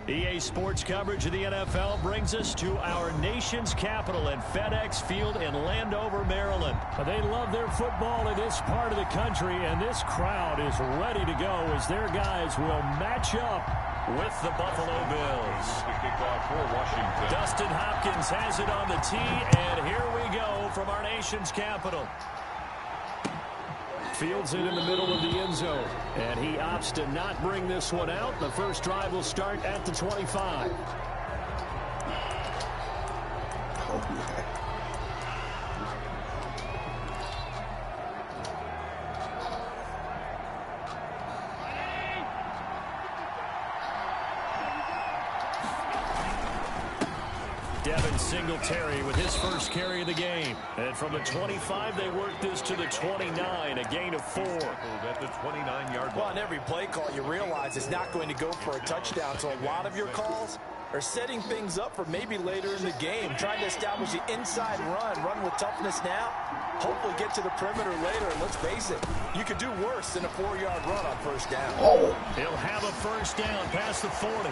EA Sports coverage of the NFL brings us to our nation's capital at FedEx Field in Landover, Maryland. They love their football in this part of the country, and this crowd is ready to go as their guys will match up with the Buffalo Bills. Dustin Hopkins has it on the tee, and here we go from our nation's capital. Fields it in the middle of the end zone, and he opts to not bring this one out. The first drive will start at the 25. Devin Singletary with his first carry of the game. And from the 25, they work this to the 29, a gain of 4. At the 29-yard line. Well, on every play call, you realize it's not going to go for a touchdown. So a lot of your calls are setting things up for maybe later in the game, trying to establish the inside run with toughness now, hopefully get to the perimeter later. And let's face it, you could do worse than a 4-yard run on first down. He'll have a first down past the 40.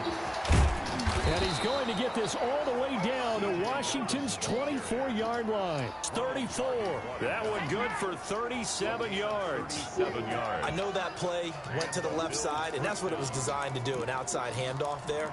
And he's going to get this all the way down to Washington's 24-yard line. 34. That one good for 37 yards. 7 yards. I know that play went to the left side, and that's what it was designed to do, an outside handoff there.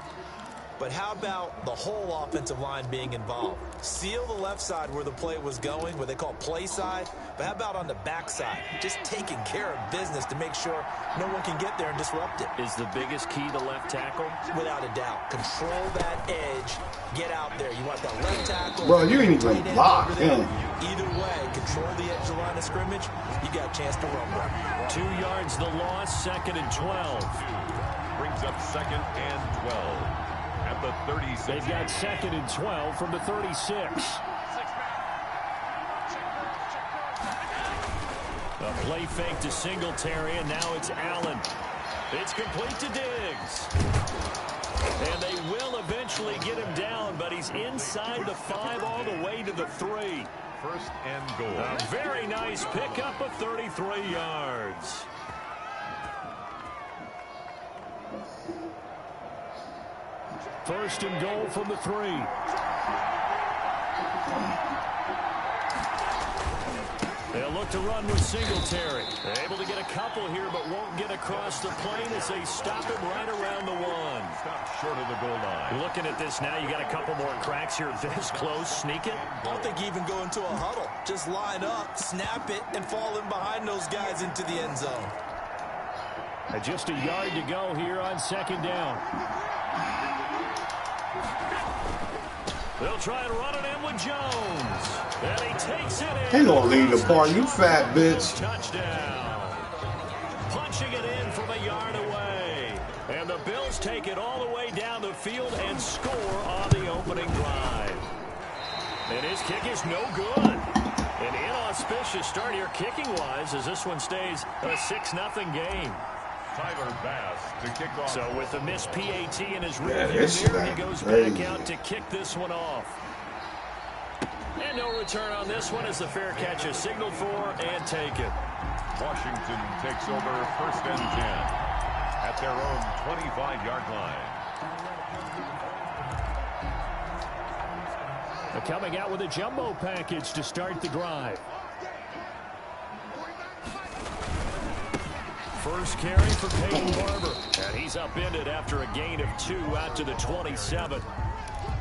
But how about the whole offensive line being involved? Seal the left side where the play was going, what they call play side. But how about on the back side? Just taking care of business to make sure no one can get there and disrupt it. Is the biggest key the left tackle? Without a doubt. Control that edge. Get out there. You want that left tackle. Bro, you ain't even locked in. Either way, control the edge of the line of scrimmage. You got a chance to run one. 2 yards the loss, 2nd and 12. Brings up 2nd and 12. At the 36. They've got 2nd and 12 from the 36. A play fake to Singletary, and now it's Allen. It's complete to Diggs. And they will eventually get him down, but he's inside the 5 all the way to the 3. 1st and goal. A very nice pickup of 33 yards. First and goal from the 3. They'll look to run with Singletary. They're able to get a couple here, but won't get across the plane as they stop him right around the 1. Stop short of the goal line. Looking at this now, you got a couple more cracks here this close. Sneak it. I don't think you even go into a huddle. Just line up, snap it, and fall in behind those guys into the end zone. And just a yard to go here on 2nd down. They'll try and run it in with Jones. And he takes it in. Ain't no lead apart, you fat bitch. Touchdown. Punching it in from a yard away. And the Bills take it all the way down the field and score on the opening drive. And his kick is no good. An inauspicious start here kicking-wise as this one stays a 6-0 game. Tyler Bass to kick off. So with the missed PAT in his rearview mirror, he goes back out to kick this one off. And no return on this one as the fair catch is signaled for and taken. Washington takes over 1st and 10 at their own 25-yard line. They're coming out with a jumbo package to start the drive. First carry for Peyton Barber. And he's upended after a gain of 2 out to the 27.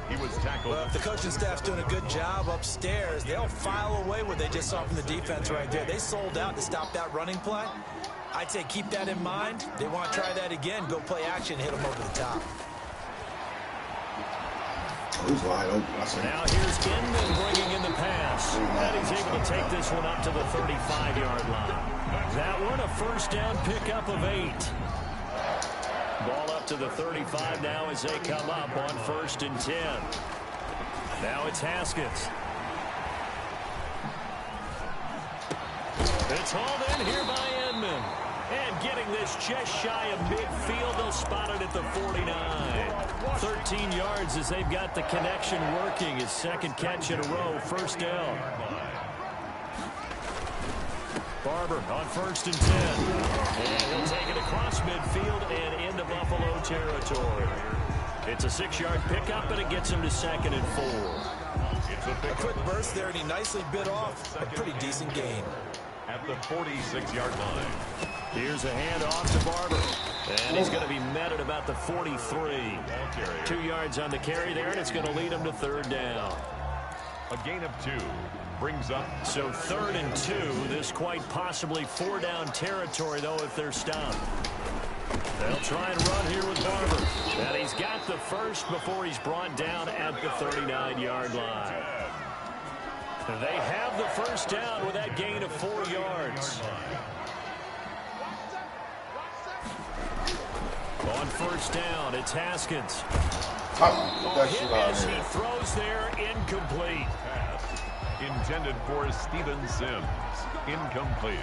He was tackled. Well, if the coaching staff's doing a good job upstairs, they'll file away what they just saw from the defense right there. They sold out to stop that running play. I'd say keep that in mind. They want to try that again. Go play action, hit them over the top. He's wide open. Now here's Inman bringing in the pass. And he's able to take this one up to the 35-yard line. That one a first down pickup of 8. Ball up to the 35 now as they come up on 1st and 10. Now it's Haskins. It's hauled in here by Inman. And getting this just shy of midfield, they'll spot it at the 49. 13 yards as they've got the connection working. His second catch in a row, first down. Barber on 1st and 10. And he'll take it across midfield and into Buffalo territory. It's a 6-yard pickup, and it gets him to 2nd and 4. It's A quick burst there, and he nicely bit off a pretty decent gain. at the 46-yard line. Here's a handoff to Barber. And he's going to be met at about the 43. 2 yards on the carry there, and it's going to lead him to 3rd down. A gain of 2 brings up. So 3rd and 2. This quite possibly 4-down territory, though, if they're stopped. They'll try and run here with Barber. And he's got the first before he's brought down at the 39-yard line. They have the first down with that gain of 4 yards. On 1st down, it's Haskins. Hit as he throws there, incomplete. Pass intended for Steven Sims. Incomplete.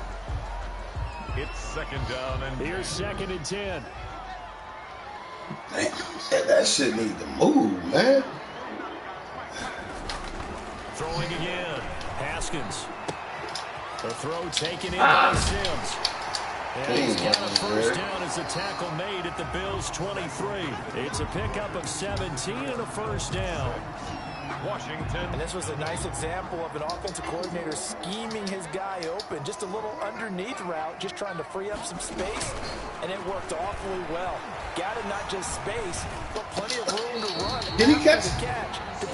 It's 2nd down and Here's 2nd and 10. Man, that shit need to move, man. Throwing again. Haskins. The throw taken in by Sims. And he's got a first down as the tackle made at the Bills' 23. It's a pickup of 17 and a first down. Washington. And this was a nice example of an offensive coordinator scheming his guy open. Just a little underneath route, just trying to free up some space, and it worked awfully well. Got him not just space, but plenty of room to run. Did he catch?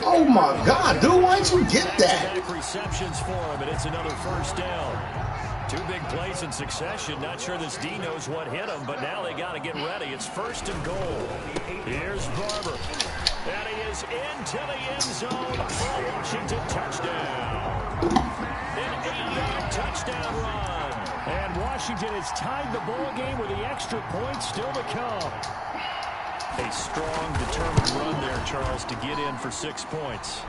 Oh my God, dude, why didn't you get that? Back receptions for him, and it's another first down. 2 big plays in succession. Not sure this D knows what hit him, but now they got to get ready. It's 1st and goal. Here's Barber. And he is into the end zone for a Washington touchdown. An 8-yard touchdown run. And Washington has tied the ball game with the extra point still to come. A strong, determined run there, Charles, to get in for 6 points.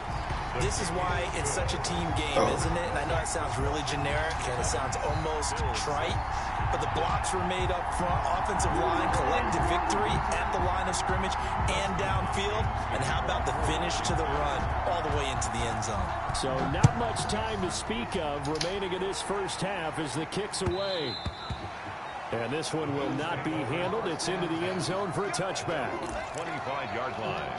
This is why it's such a team game, isn't it? And I know it sounds really generic and it sounds almost trite, but the blocks were made up front. Offensive line collected victory at the line of scrimmage and downfield. And how about the finish to the run all the way into the end zone? So not much time to speak of remaining in this first half as the kick's away. And this one will not be handled. It's into the end zone for a touchback. 25-yard line.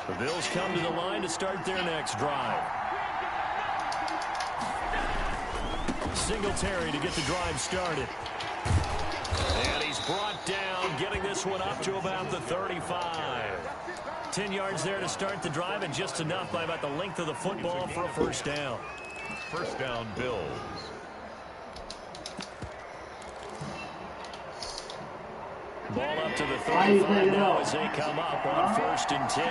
The Bills come to the line to start their next drive. Singletary to get the drive started. And he's brought down, getting this one up to about the 35. 10 yards there to start the drive, and just enough by about the length of the football for a first down. First down, Bills. Ball the 35 now as they come up on 1st and 10.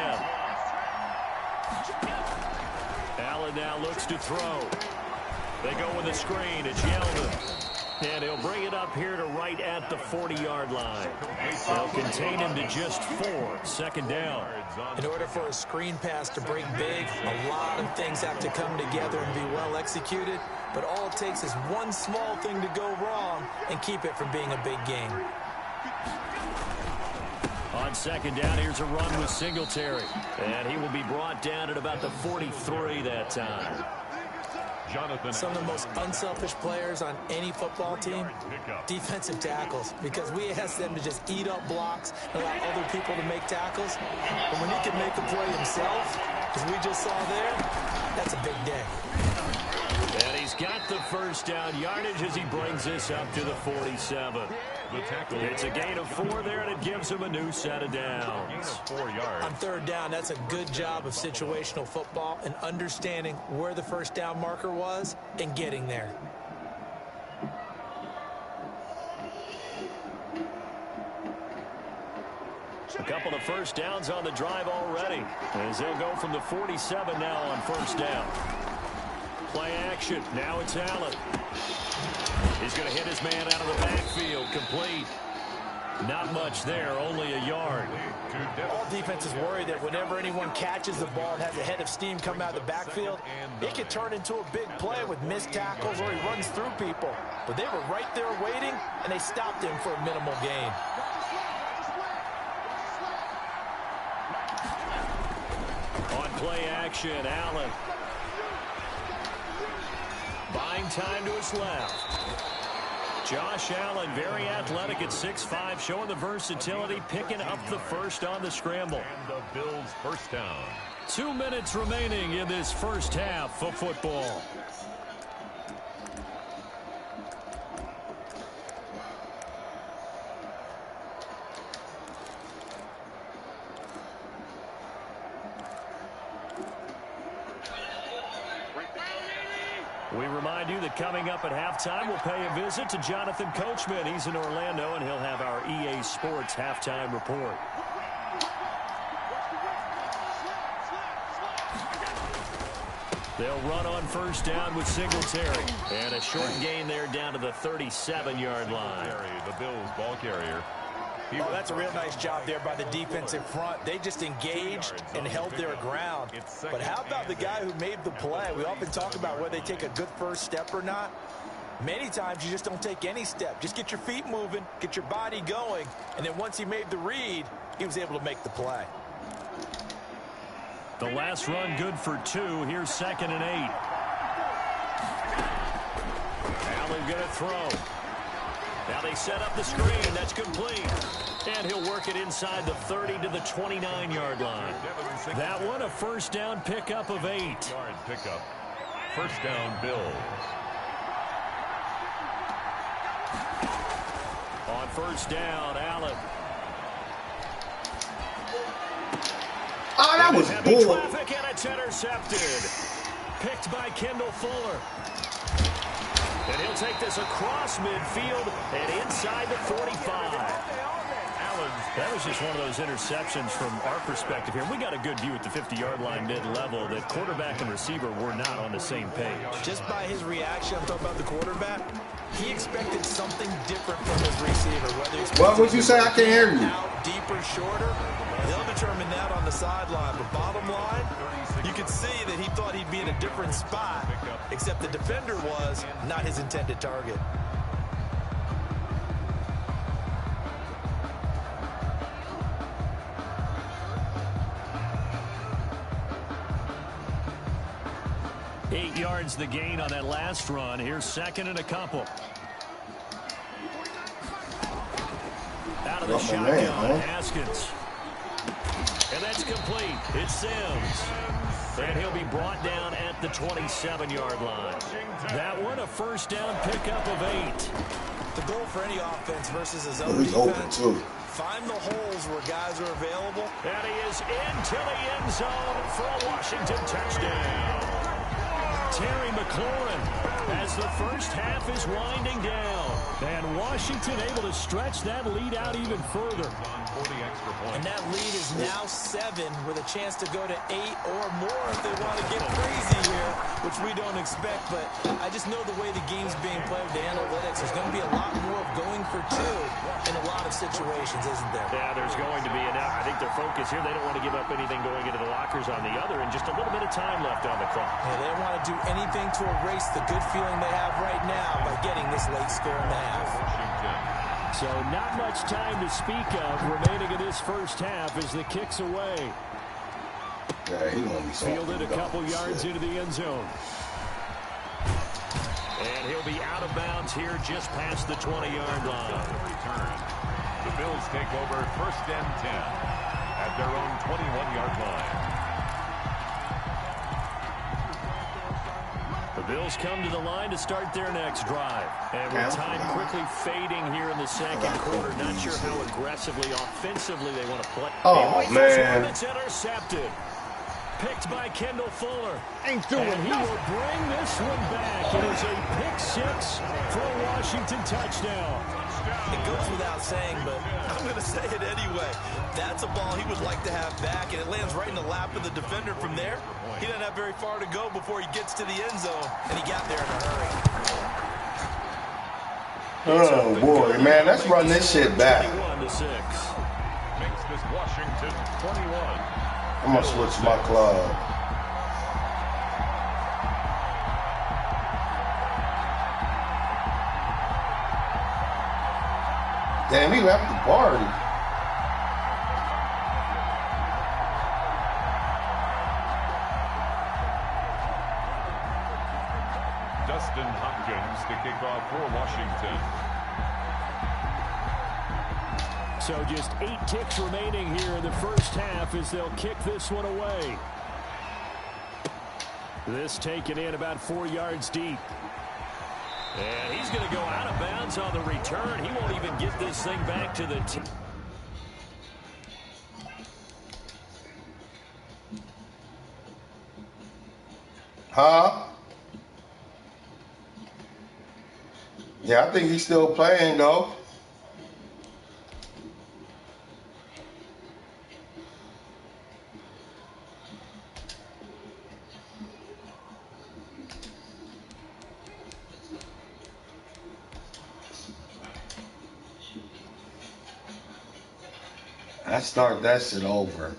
Allen now looks to throw. They go with a screen. It's Yeldon. And he'll bring it up here to right at the 40-yard line. They'll contain him to just 4. 2nd down. In order for a screen pass to break big, a lot of things have to come together and be well executed. But all it takes is one small thing to go wrong and keep it from being a big game. On 2nd down, here's a run with Singletary. And he will be brought down at about the 43 that time. Some of the most unselfish players on any football team, defensive tackles, because we ask them to just eat up blocks and allow other people to make tackles. But when he can make a play himself, as we just saw there, that's a big day. And he's got the 1st down yardage as he brings this up to the 47. It's a gain of 4 there, and it gives him a new set of downs. 4 yards. On 3rd down, that's a good job of situational football and understanding where the 1st down marker was and getting there. A couple of 1st downs on the drive already, as they'll go from the 47 now on 1st down. Play action. Now it's Allen. He's going to hit his man out of the backfield. Complete. Not much there, only a yard. All defenses worry that whenever anyone catches the ball and has a head of steam come out of the backfield, it could turn into a big play with missed tackles or he runs through people. But they were right there waiting, and they stopped him for a minimal gain. On play action, Allen. Buying time to his left. Josh Allen, very athletic at 6'5", showing the versatility, picking up the 1st on the scramble. And the Bills' 1st down. 2 minutes remaining in this 1st half of football. We remind you that coming up at halftime, we'll pay a visit to Jonathan Coachman. He's in Orlando, and he'll have our EA Sports halftime report. They'll run on 1st down with Singletary. And a short gain there down to the 37-yard line. The Bills ball carrier. Oh, that's a real nice job there by the defensive front. They just engaged and held their ground. But how about the guy who made the play? We often talk about whether they take a good 1st step or not. Many times you just don't take any step. Just get your feet moving, get your body going, and then once he made the read, he was able to make the play. The last run good for 2. Here's 2nd and 8. Allen going to throw. Now they set up the screen. That's complete. And he'll work it inside the 30 to the 29-yard line. That one, a 1st down pickup of 8. Yard pickup. 1st down, Bills. On 1st down, Allen. Oh, that was bull. Traffic, and it's intercepted. Picked by Kendall Fuller. And he'll take this across midfield and inside the 45. That was just one of those interceptions from our perspective here. We got a good view at the 50-yard line mid-level that quarterback and receiver were not on the same page. Just by his reaction, I'm talking about the quarterback, he expected something different from his receiver. What would you say? I can't hear you. Out, deeper, shorter. They'll determine that on the sideline. But bottom line, you could see that he thought he'd be in a different spot, except the defender was not his intended target. Eight yards the gain on that last run. Here's 2nd and a couple. Out of the shotgun, Haskins. And that's complete. It's Sims. And he'll be brought down at the 27-yard line. That one, a 1st down pickup of 8. The goal for any offense versus his own He's open, defense, too. find the holes where guys are available. And he is into the end zone for a Washington touchdown. Terry McLaurin as the first half is winding down. And Washington able to stretch that lead out even further. And that lead is now 7 with a chance to go to 8 or more if they want to get crazy here, which we don't expect. But I just know the way the game's being played with the analytics, there's going to be a lot more of going for 2 in a lot of situations, isn't there? Yeah, there's going to be. And I think their focus here, they don't want to give up anything going into the lockers on the other, and just a little bit of time left on the clock. Yeah, they don't want to do anything to erase the good feeling they have right now by getting this late score in the half. So not much time to speak of remaining in this first half as the kick's away. Yeah, he won't be fielded a couple yards into the end zone. And he'll be out of bounds here just past the 20-yard line. Return. The Bills take over 1st and 10 at their own 21-yard line. The Bills come to the line to start their next drive. And with time quickly fading here in the second quarter, not sure how aggressively, offensively they want to play. Oh, man. It's intercepted. Picked by Kendall Fuller. And he will bring this one back. It is a pick 6 for a Washington touchdown. It goes without saying, but I'm going to say it anyway. That's a ball he would like to have back, and it lands right in the lap of the defender from there. He doesn't have very far to go before he gets to the end zone, and he got there in a hurry. Oh, boy, man, let's run this shit back. 21-6. Makes this Washington 21. I'm going to switch my club. Damn, he left the party. Dustin Hopkins to kick off for Washington. So just 8 kicks remaining here in the first half as they'll kick this one away. This taken in about 4 yards deep. And he's going to go out of bounds on the return. He won't even get this thing back to the team. Huh? Yeah, I think he's still playing, though. I start that shit over.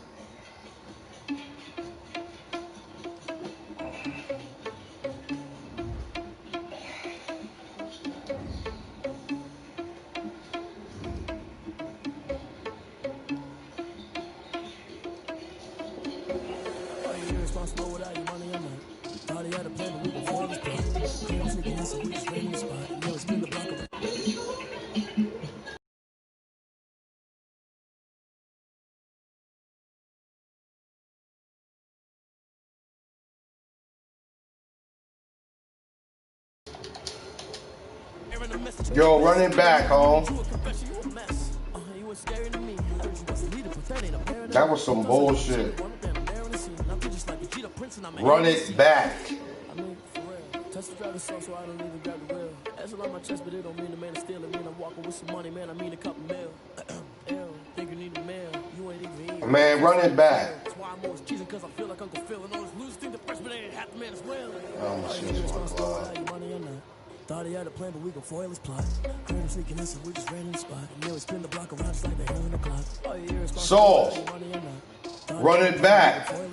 Yo, run it back, home. That was some bullshit. Run it back. Man, run it back. Thought he had a plan, but we gon' foil his plot. Heard him sneaking in, so we just ran in the spot. And then we spin the block around just like the hell in the clock. Saul, run it back. Heard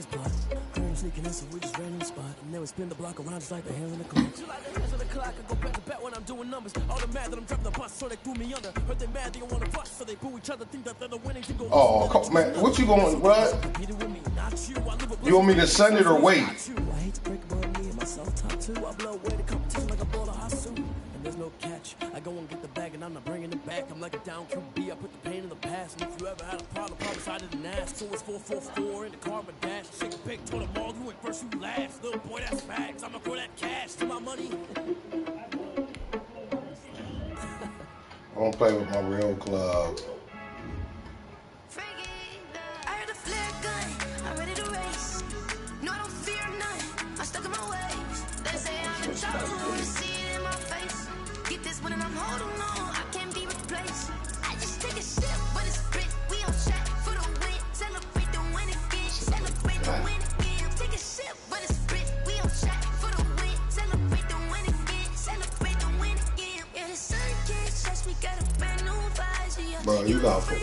him sneaking in, so we just ran in the spot. And then we spin the block around just like the hell in the clock. Like the hands of the clock, I go back to back when I'm doing numbers. All the mad that I'm driving the bus, so they threw me under. Heard they mad, they don't wanna bust, so they boo each other, think that they're the winning to go. Oh, man, what you going, what? You want me to send it or wait? I hate to break about me and myself top two. I blow away the competition like a ball of hot soup. And there's no catch. I go and get the bag and I'm not bringing it back. I'm like a down QB. I put the pain in the past. And if you ever had a problem, promise I didn't ask. So it's 4-4-4 in the car with dash. Shake a big, told them all, you went first, you last. Little boy, that's facts. I'ma throw that cash to my money. I don't play with my real club. I heard a flare gun, I'm ready to race. No, I don't fear none, I'm stuck in my ways. They say I'm in trouble, Bro, you got put.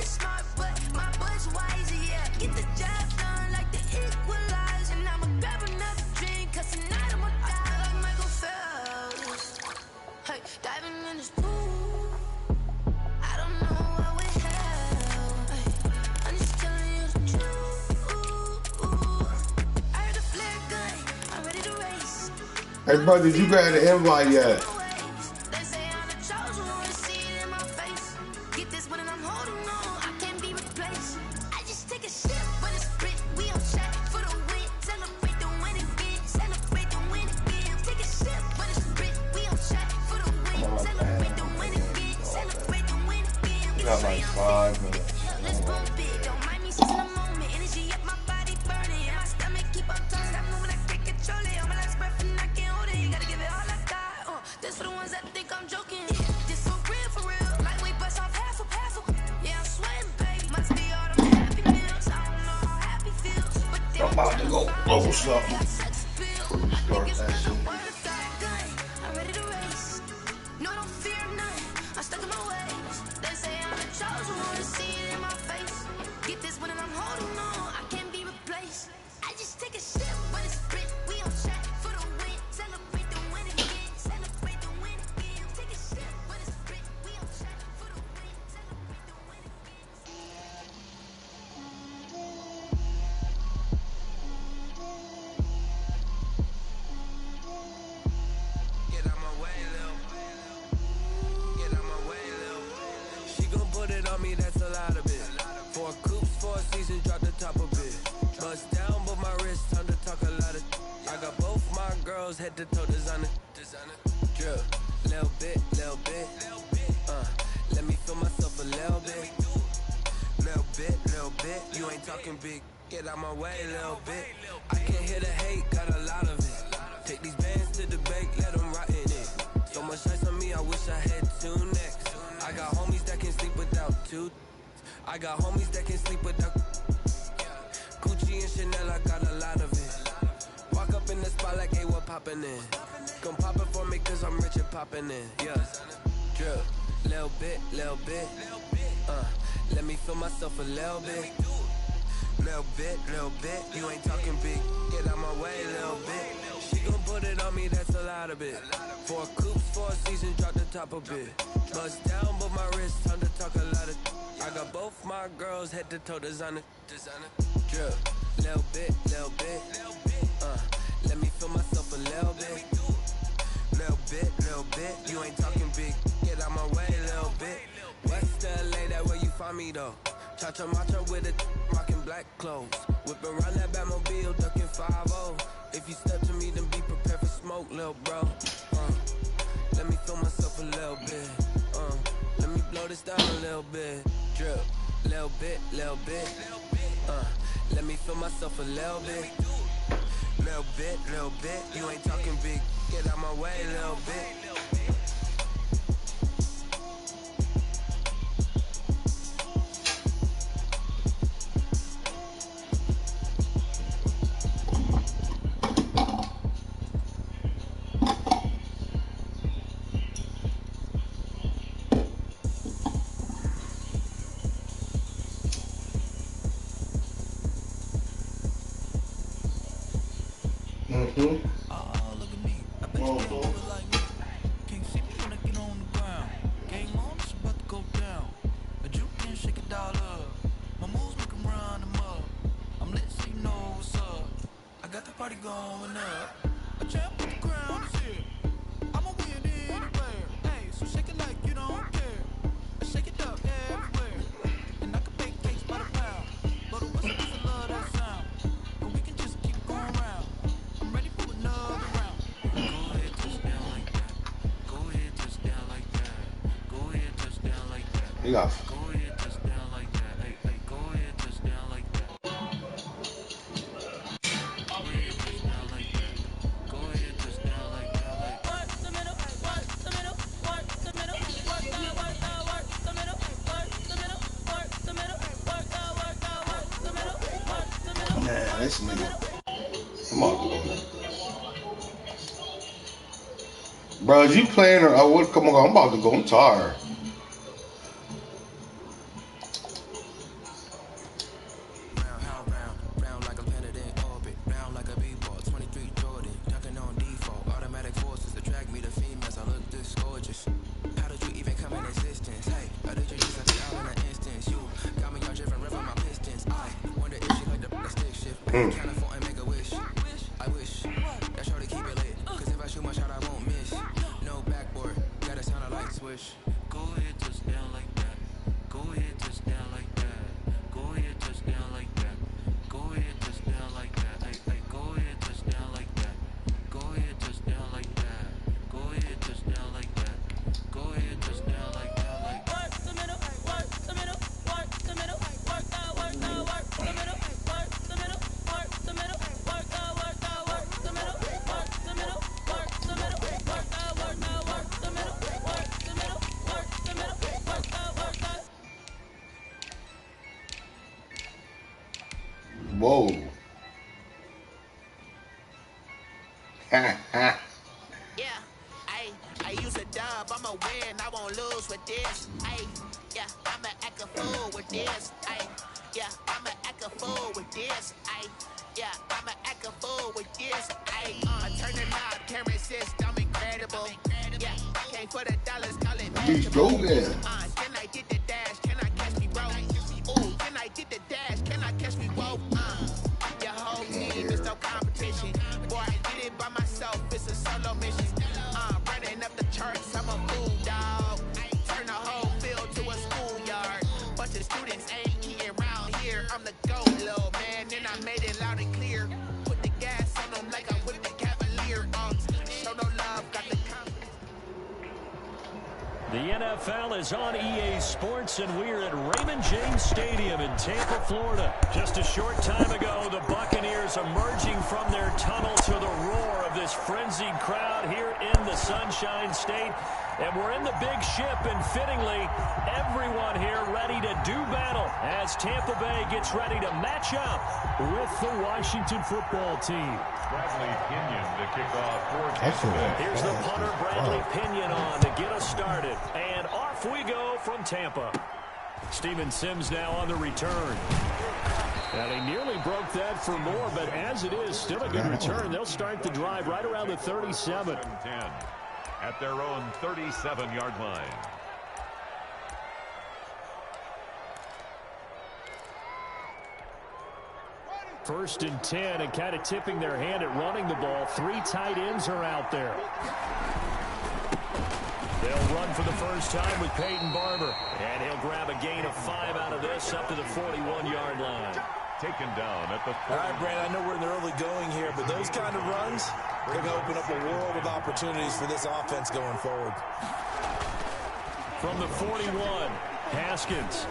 Hey, bro, did you grab the invite yet? Got like 5 minutes. I'm about to go blow something. Start that shit. That's a lot of it. 4 coops, 4 seasons, drop the top of it. Bust down, but my wrist, time to talk a lot of. I got both my girls head to toe designer. Drill, little bit. Let me feel myself a little bit. Little bit. You ain't talking big. Get out my way, little bit. I can't hear the hate, got a lot of it. Take these bands to the bank, let them rot in it. So much ice on me, I wish I had 2 necks. I got homies that can sleep without 2. I got homies that can sleep without Gucci and Chanel, I got a lot of it. Walk up in the spot like, hey, what poppin' in? Come pop it for me cause I'm rich and poppin' in. Yeah, drill, little bit. Let me feel myself a little bit. Little bit. You ain't talking big. Get out my way, little bit. She gon' put it on me, that's a lot of it. 4 coops, 4 seasons, drop the top a bit. Bust down, but my wrist, time to talk a lot of. I got both my girls head to toe designer. Drill, little bit. Let me feel myself a little bit. Little bit. You ain't talking big. Get out my way, little bit. West LA, that where you find me though. Cha-cha macha with it, rockin' black clothes. Whippin' around that Batmobile, duckin' 5-0. If you step to me, then be prepared for smoke, lil' bro. Let me feel myself a little bit. Let me blow this down a little bit. Drip, little bit. Let me feel myself a little bit. Little bit. You ain't talking big. Get out my way, little bit. Oh, look at me. I bet you can't do it like me. Can't see me when I get on the ground. Game on, it's about to go down. A juke can shake it all up. My moves make 'em run them up. I'm lit so you know what's up. I got the party going up. A champ with the crown is here. I'ma win anywhere. Hey, so shake it like you don't care. And shake it up everywhere. And I can bake cakes by the pound. But the West Coast love that sound. And we can just keep going round. I'm ready for another round. Go ahead, touch down like that. Go ahead, touch down like that. Go ahead, touch down like that. You got. Go ahead, touch down like that. Hey, go ahead, touch down like that. Go ahead, touch down like that. Go ahead, touch down like that. Work the middle, work the middle, work the middle, work the middle, work the middle, work the middle, work the middle, work the middle. Man, this nigga. I'm about to go. Bro, is you playing or what? Come on, I'm about to go. I'm tired. Count a and make a wish. I wish that shorty keep it lit. Cause if I shoot my shot, I won't miss. No backboard, gotta sound a light switch. Go ahead, touchdown like that. Go ahead, touchdown like that. Go ahead, touchdown like that. Go ahead, touchdown like that. Ay, go ahead, touchdown like that. Go ahead, touchdown like that. Go ahead, touchdown like that. Go ahead, touchdown like that. Like work the middle, work the middle, work the middle, work the middle, work the middle, work the middle, work the middle, work the middle, work the middle, work the middle, work the middle, work the middle, work the middle, work the. Whoa. Ha ha. Yeah, I use a dub, I'ma win, I won't lose with this. Yeah, I'ma act a fool with this. Yeah, I'ma act a fool with this. Yeah, I'ma act a fool with this. I turn the knob, camera system incredible. Yeah, came for the dollars, call it Please go there. Can I get the dash? Can I catch me roll? Ooh, can I get the dash? Can I catch me roll? Your whole team is no competition. Boy, I did it by myself, it's a solo mission. Running up the charts, I'm a fool, dog. Turn the whole field to a schoolyard. Bunch of students ain't eating around here. I'm the GOAT, little man, and I made it loud and clear. Put the gas on them like I whipped the Cavalier. Show no love, got the confidence. The NFL is on EA Sports, and we're at Raymond James Stadium in Tampa, Florida. Just a short time ago, the Buccaneers emerging from their tunnel to the roar of this frenzied crowd here in the Sunshine State. And we're in the big ship, and fittingly, everyone here ready to do battle as Tampa Bay gets ready to match up with the Washington football team. Bradley Pinion to kick off for Tampa Bay. Here's the punter, Bradley Pinion, on to get us started. And off we go from Tampa. Steven Sims now on the return. And he nearly broke that for more, but as it is, still a good return. They'll start the drive right around the 37. 10 at their own 37-yard line. First and 10, and kind of tipping their hand at running the ball. 3 tight ends are out there. They'll run for the first time with Peyton Barber. And he'll grab a gain of 5 out of this up to the 41-yard line. Taken down at the 40. All right, Brandon, I know we're in the early going here, but those kind of runs, they're going to open up a world of opportunities for this offense going forward. From the 41, Haskins.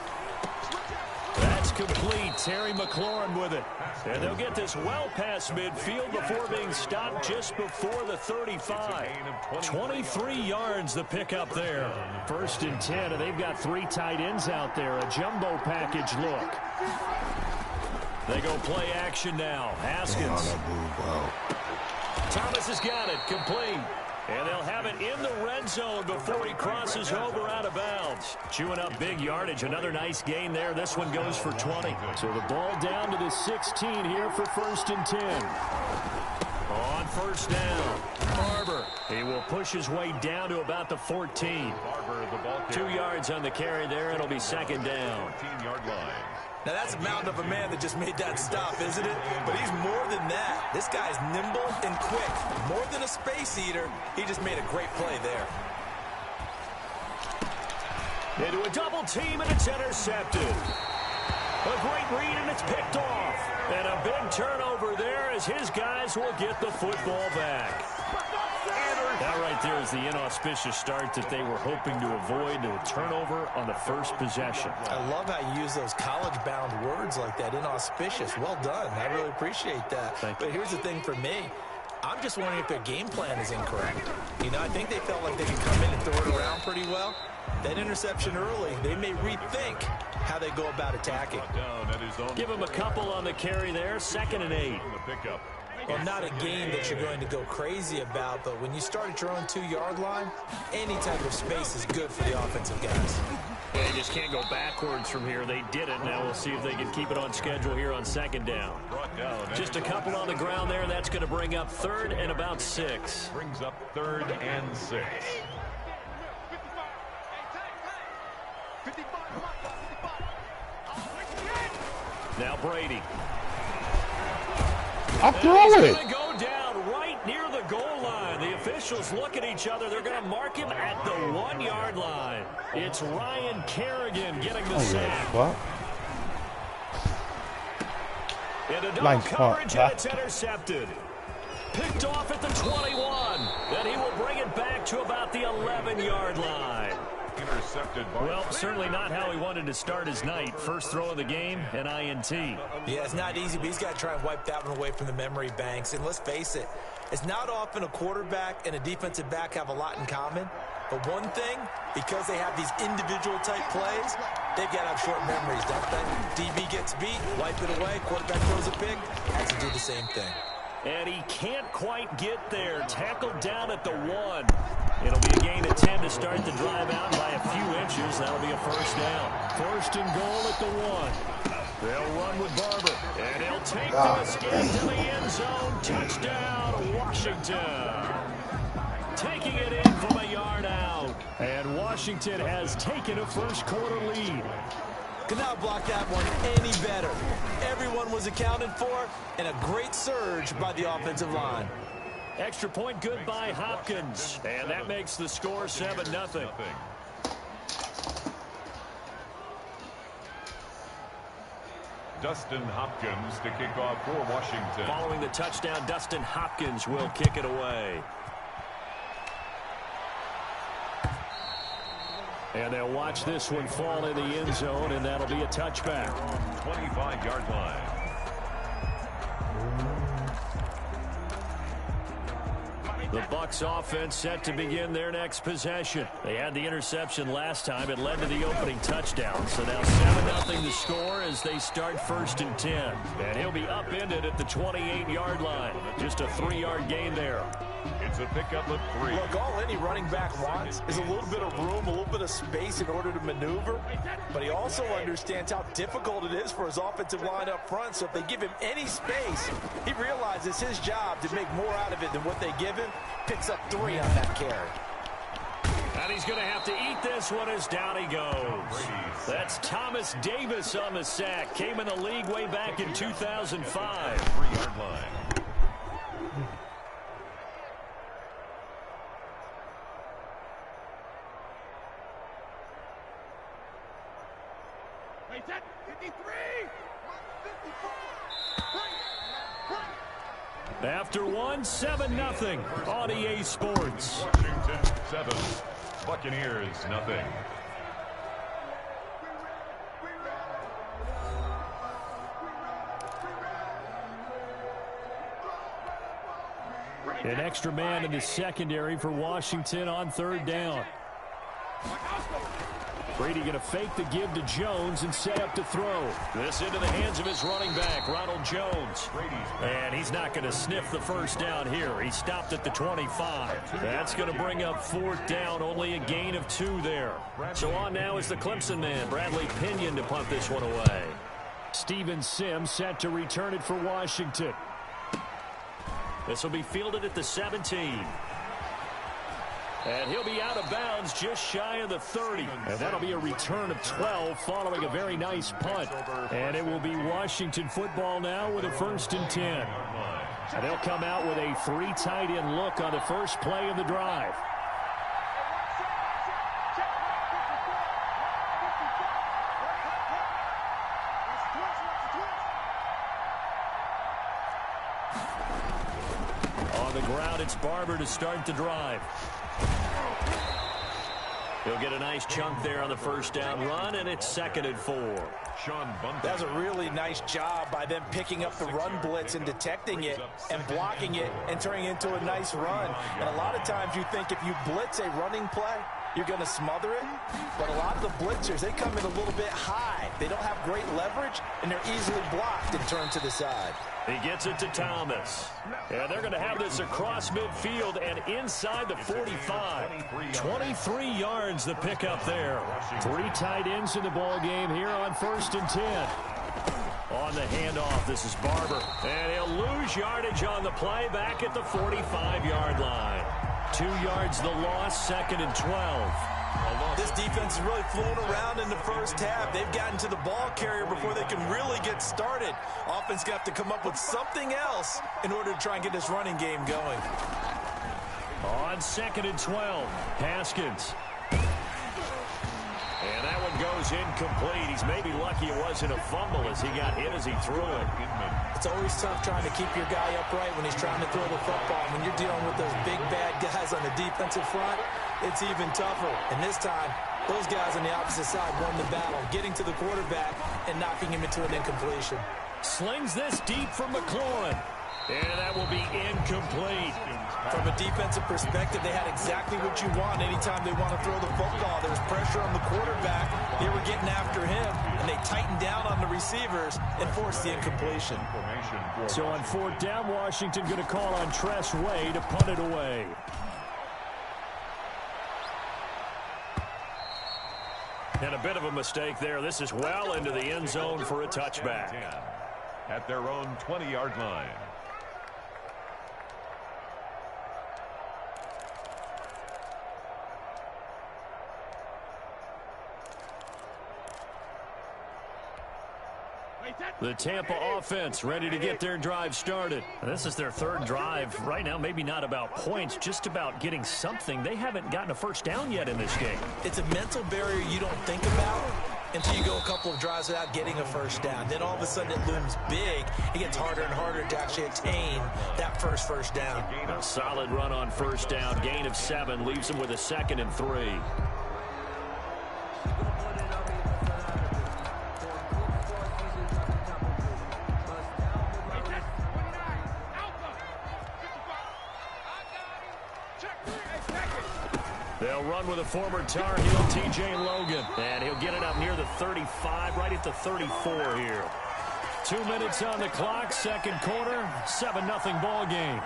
That's complete. Terry McLaurin with it. And they'll get this well past midfield before being stopped just before the 35. 23 yards the pickup there. First and 10, and they've got 3 tight ends out there. A jumbo package look. They go play action now. Haskins. Thomas has got it. Complete. And they'll have it in the red zone before he crosses over out of bounds. Chewing up big yardage. Another nice gain there. This one goes for 20. So the ball down to the 16 here for first and 10. On first down, Barber. He will push his way down to about the 14. Barber, the ball 2 yards on the carry there. It'll be second down. 14-yard line. Now, that's a mountain of a man that just made that stop, isn't it? But he's more than that. This guy's nimble and quick. More than a space eater, he just made a great play there. Into a double team, and it's intercepted. A great read, and it's picked off. And a big turnover there as his guys will get the football back. That right there is the inauspicious start that they were hoping to avoid, a turnover on the first possession. I love how you use those college-bound words like that, inauspicious. Well done. I really appreciate that. But here's the thing for me. I'm just wondering if their game plan is incorrect. You know, I think they felt like they could come in and throw it around pretty well. That interception early, they may rethink how they go about attacking. Give him a couple on the carry there, 2nd and 8. Well, not a game that you're going to go crazy about, but when you start at your own 2-yard line, any type of space is good for the offensive guys. They just can't go backwards from here. They did it. Now we'll see if they can keep it on schedule here on 2nd down. Just a couple on the ground there. That's going to bring up 3rd and about 6. Brings up 3rd and 6. Now Brady. I'll throw it. He's going to go down right near the goal line. The officials look at each other. They're going to mark him at the 1-yard line. It's Ryan Kerrigan getting the sack. What? Into double coverage, and it's intercepted. Picked off at the 21. Then he will bring it back to about the 11-yard line. Intercepted. Well, certainly not how he wanted to start his night. First throw of the game, an INT. Yeah, it's not easy, but he's got to try and wipe that one away from the memory banks. And let's face it, it's not often a quarterback and a defensive back have a lot in common. But one thing, because they have these individual type plays, they've got to have short memories, don't they? DB gets beat, wipe it away, quarterback throws a pick, has to do the same thing. And he can't quite get there. Tackled down at the 1. It'll be a gain of 10 to start the drive out by a few inches. That'll be a first down. First and goal at the 1. They'll run with Barber. And he'll take this into the end zone. Touchdown, Washington. Taking it in from a yard out. And Washington has taken a first quarter lead. Could not block that one any better. Everyone was accounted for, and a great surge by the offensive line. Extra point good by Hopkins. And that makes the score 7-0. Dustin Hopkins to kick off for Washington. Following the touchdown, Dustin Hopkins will kick it away. And they'll watch this one fall in the end zone, and that'll be a touchback. 25-yard line. The Bucs offense set to begin their next possession. They had the interception last time. It led to the opening touchdown. So now 7-0 the score as they start first and 10. And he'll be upended at the 28-yard line. Just a 3-yard gain there. It's a pickup of 3. Look, all any running back wants is a little bit of room, a little bit of space in order to maneuver. But he also understands how difficult it is for his offensive line up front. So if they give him any space, he realizes his job to make more out of it than what they give him. Picks up 3 on that carry. And he's going to have to eat this one as down he goes. That's Thomas Davis on the sack. Came in the league way back in 2005. 3-yard line. After 1, 7-0 on EA Sports. Washington 7, Buccaneers 0. An extra man in the secondary for Washington on 3rd down. Brady going to fake the give to Jones and set up to throw. This into the hands of his running back, Ronald Jones. And he's not going to sniff the first down here. He stopped at the 25. That's going to bring up 4th down, only a gain of 2 there. So on now is the Clemson man, Bradley Pinion, to punt this one away. Steven Sims set to return it for Washington. This will be fielded at the 17. And he'll be out of bounds just shy of the 30. And that'll be a return of 12 following a very nice punt. And it will be Washington football now with a 1st and 10. And they'll come out with a 3 tight end look on the first play of the drive. On the ground, it's Barber to start the drive. He'll get a nice chunk there on the first down run, and it's 2nd and 4. Sean Bunting. That's a really nice job by them picking up the run blitz and detecting it and blocking it and turning it into a nice run. And a lot of times you think if you blitz a running play, you're going to smother it. But a lot of the blitzers, they come in a little bit high. They don't have great leverage, and they're easily blocked and turned to the side. He gets it to Thomas. And they're going to have this across midfield and inside the 45. 23 yards the pickup there. 3 tight ends in the ball game here on 1st and 10. On the handoff, this is Barber. And he'll lose yardage on the play back at the 45-yard line. 2 yards the loss, 2nd and 12. This defense is really flown around in the first half. They've gotten to the ball carrier before they can really get started. Offense got to come up with something else in order to try and get this running game going. On 2nd and 12, Haskins. And that one goes incomplete. He's maybe lucky it wasn't a fumble as he got hit as he threw it. It's always tough trying to keep your guy upright when he's trying to throw the football. When you're dealing with those big, bad guys on the defensive front, it's even tougher. And this time, those guys on the opposite side won the battle, getting to the quarterback and knocking him into an incompletion. Slings this deep for McLaurin. And that will be incomplete. From a defensive perspective, they had exactly what you want anytime they want to throw the football. There was pressure on the quarterback. They were getting after him, and they tightened down on the receivers and forced the incompletion. So on 4th down, Washington going to call on Tress Way to punt it away. And a bit of a mistake there. This is well into the end zone for a touchback. At their own 20-yard line. The Tampa offense ready to get their drive started. This is their 3rd drive. Right now, maybe not about points, just about getting something. They haven't gotten a first down yet in this game. It's a mental barrier you don't think about until you go a couple of drives without getting a first down. Then all of a sudden it looms big. It gets harder and harder to actually attain that first down. A solid run on 1st down. Gain of 7 leaves them with a 2nd and 3. They'll run with a former Tar Heel, T.J. Logan. And he'll get it up near the 35, right at the 34 here. 2 minutes on the clock, 2nd quarter, 7-0 ball game.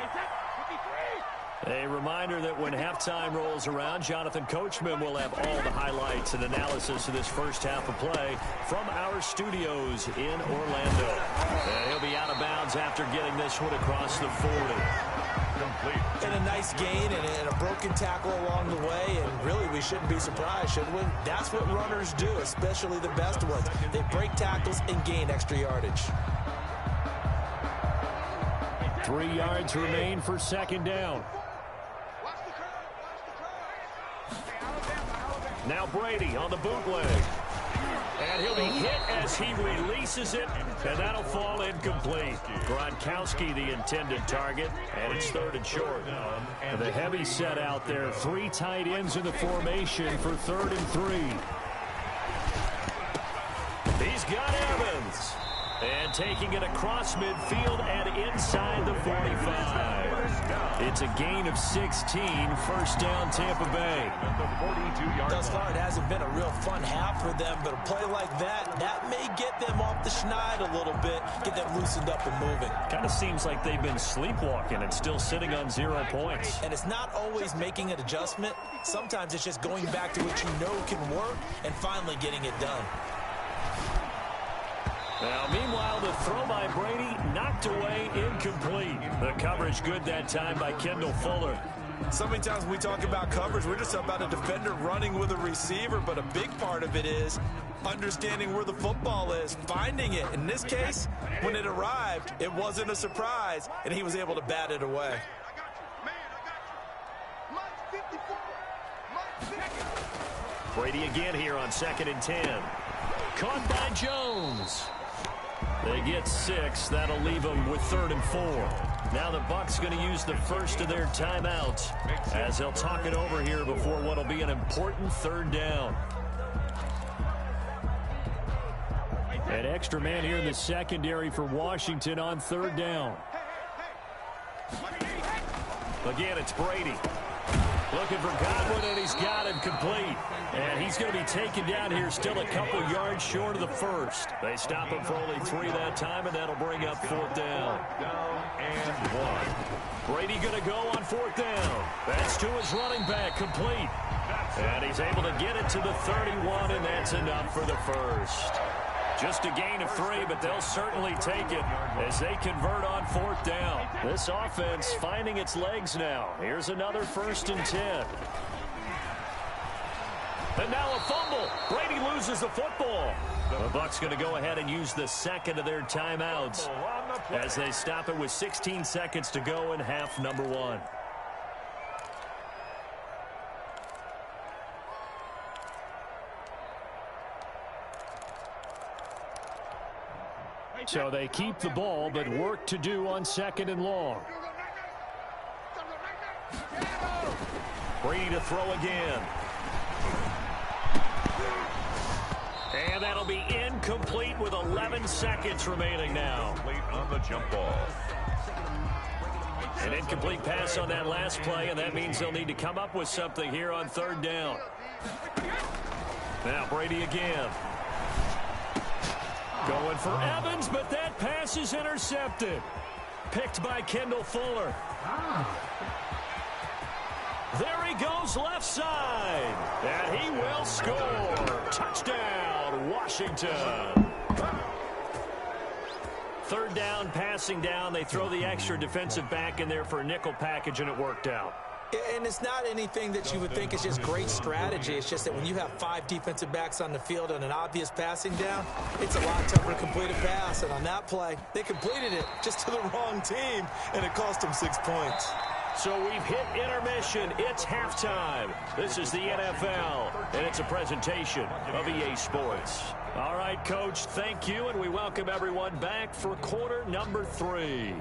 A reminder that when halftime rolls around, Jonathan Coachman will have all the highlights and analysis of this first half of play from our studios in Orlando. And he'll be out of bounds after getting this one across the 40. Complete. And a nice gain and a broken tackle along the way, and really we shouldn't be surprised, should we? That's what runners do, especially the best ones. They break tackles and gain extra yardage. 3 yards remain for 2nd down. Now Brady on the bootleg. And he'll be hit as he releases it, and that'll fall incomplete. Gronkowski, the intended target, and it's 3rd and short. And the heavy set out there, 3 tight ends in the formation for 3rd and 3. He's got Evans. And taking it across midfield and inside the 45. It's a gain of 16, 1st down Tampa Bay. Thus far, it hasn't been a real fun half for them, but a play like that may get them off the schneid a little bit, get them loosened up and moving. Kind of seems like they've been sleepwalking and still sitting on 0 points. And it's not always making an adjustment. Sometimes it's just going back to what you know can work and finally getting it done. Now, meanwhile, the throw by Brady knocked away, incomplete. The coverage good that time by Kendall Fuller. So many times when we talk about coverage, we're just about a defender running with a receiver, but a big part of it is understanding where the football is, finding it. In this case, when it arrived, it wasn't a surprise, and he was able to bat it away. Brady again here on 2nd and 10. Caught by Jones. They get 6. That'll leave them with 3rd and 4. Now the Bucs going to use the first of their timeouts as they'll talk it over here before what will be an important 3rd down. An extra man here in the secondary for Washington on 3rd down. Again, it's Brady. Looking for Godwin, and he's got him complete. And he's going to be taken down here still a couple yards short of the 1st. They stop him for only 3 that time, and that'll bring up 4th down. And 1. Brady going to go on 4th down. That's to his running back, complete. And he's able to get it to the 31, and that's enough for the 1st. Just a gain of 3, but they'll certainly take it as they convert on 4th down. This offense finding its legs now. Here's another 1st and 10. And now a fumble. Brady loses the football. The Bucs going to go ahead and use the second of their timeouts as they stop it with 16 seconds to go in half number 1. So they keep the ball, but work to do on 2nd and long. Brady to throw again. And that'll be incomplete with 11 seconds remaining now. On the jump ball. An incomplete pass on that last play, and that means they'll need to come up with something here on 3rd down. Now Brady again. Going for Evans, but that pass is intercepted. Picked by Kendall Fuller. There he goes left side. And he will score. Touchdown, Washington. 3rd down, passing down. They throw the extra defensive back in there for a nickel package, and it worked out. And it's not anything that you would think is just great strategy. It's just that when you have 5 defensive backs on the field on an obvious passing down, it's a lot tougher to complete a pass. And on that play, they completed it just to the wrong team, and it cost them 6 points. So we've hit intermission. It's halftime. This is the NFL, and it's a presentation of EA Sports. All right, Coach, thank you, and we welcome everyone back for quarter number 3.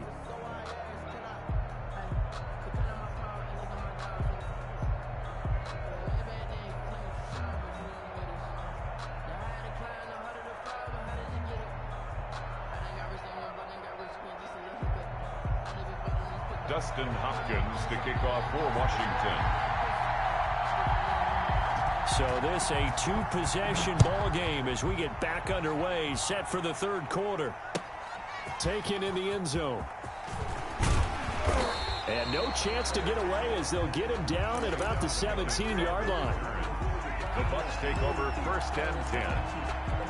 Dustin Hopkins to kick off for Washington. So this a 2-possession ball game as we get back underway, set for the 3rd quarter. Taken in the end zone. And no chance to get away as they'll get him down at about the 17-yard line. The Bucs take over 1st and 10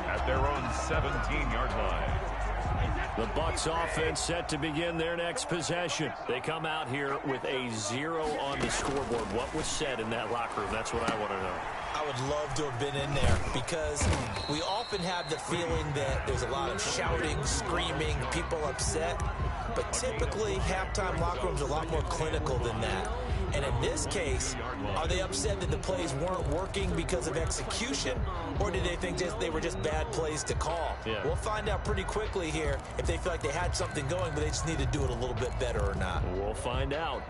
at their own 17-yard line. The Bucs offense set to begin their next possession. They come out here with a 0 on the scoreboard. What was said in that locker room? That's what I want to know. I would love to have been in there because we often have the feeling that there's a lot of shouting, screaming, people upset. But typically, halftime locker rooms are a lot more clinical than that. And in this case, are they upset that the plays weren't working because of execution, or did they think they were just bad plays to call? Yeah. We'll find out pretty quickly here if they feel like they had something going, but they just need to do it a little bit better or not. We'll find out.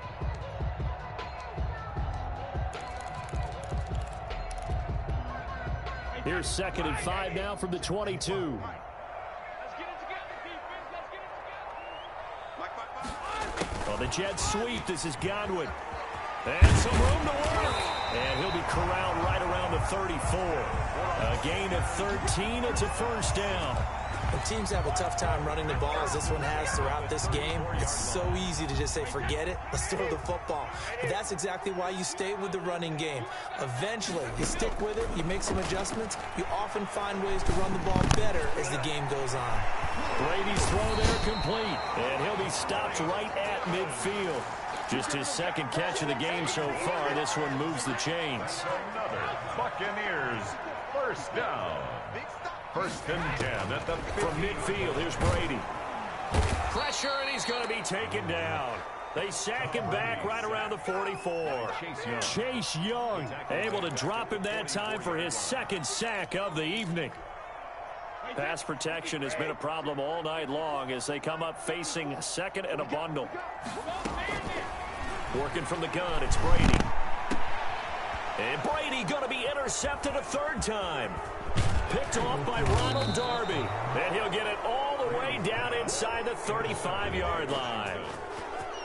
Here's 2nd and 5 now from the 22. Well, the Jets sweep. This is Godwin. And some room to work. And he'll be corralled right around the 34. A gain of 13. It's a 1st down. When teams have a tough time running the ball, as this one has throughout this game, it's so easy to just say, forget it, let's throw the football. But that's exactly why you stay with the running game. Eventually, you stick with it, you make some adjustments, you often find ways to run the ball better as the game goes on. Brady's throw there complete, and he'll be stopped right at midfield. Just his 2nd catch of the game so far. This one moves the chains. Another Buccaneers 1st down. 1st and 10 at the 50. From midfield, here's Brady. Pressure, and he's going to be taken down. They sack him back right around the 44. Chase Young able to drop him that time for his 2nd sack of the evening. Pass protection has been a problem all night long as they come up facing 2nd and a bundle. Working from the gun, it's Brady. And Brady going to be intercepted a 3rd time. Picked off by Ronald Darby. And he'll get it all the way down inside the 35-yard line.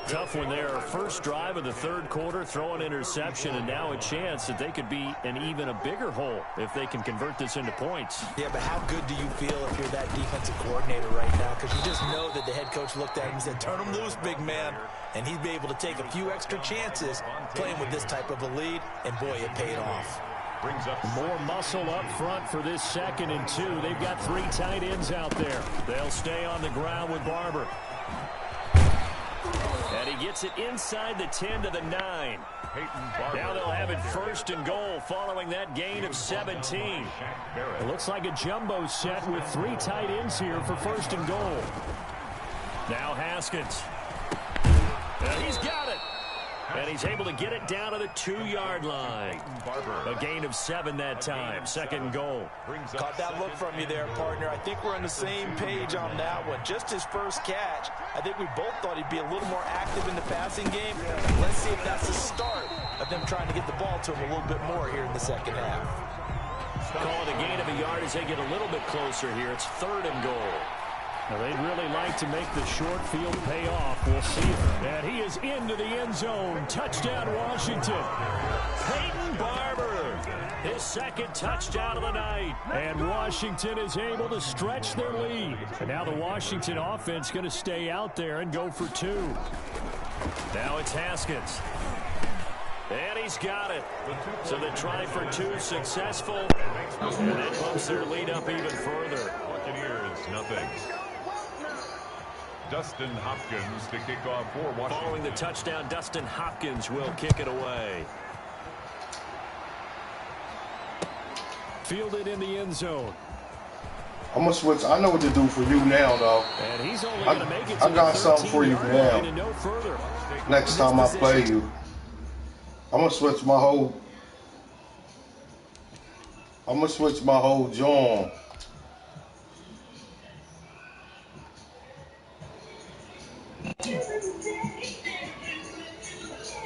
Tough one there. 1st drive of the 3rd quarter, throw an interception, and now a chance that they could be in even a bigger hole if they can convert this into points. Yeah, but how good do you feel if you're that defensive coordinator right now? Because you just know that the head coach looked at him and said, turn him loose, big man. And he'd be able to take a few extra chances playing with this type of a lead, and boy, it paid off. Brings up more muscle up front for this 2nd and 2. They've got 3 tight ends out there. They'll stay on the ground with Barber. And he gets it inside the 10 to the 9. Now they'll have it first and goal following that gain of 17. It looks like a jumbo set with 3 tight ends here for first and goal. Now Haskins. And he's got it. And he's able to get it down to the 2-yard line. A gain of 7 that time. Second goal. Caught that look from you there, partner. I think we're on the same page on that one. Just his first catch. I think we both thought he'd be a little more active in the passing game. Let's see if that's the start of them trying to get the ball to him a little bit more here in the second half. Call it a gain of a yard as they get a little bit closer here. It's third and goal. Now, they'd really like to make the short field pay off. We'll see. And he is into the end zone. Touchdown, Washington. Peyton Barber, his second touchdown of the night. And Washington is able to stretch their lead. And now the Washington offense going to stay out there and go for 2. Now it's Haskins. And he's got it. So the try for 2 successful. And that bumps their lead up even further. Buccaneers, nothing. Dustin Hopkins to kick off for Washington. Following the touchdown, Dustin Hopkins will kick it away. Fielded in the end zone. I'm going to switch. I know what to do for you now, though. And he's only going to make it to I got something for you now. No further. Next time I play you, I'm going to switch my whole joint.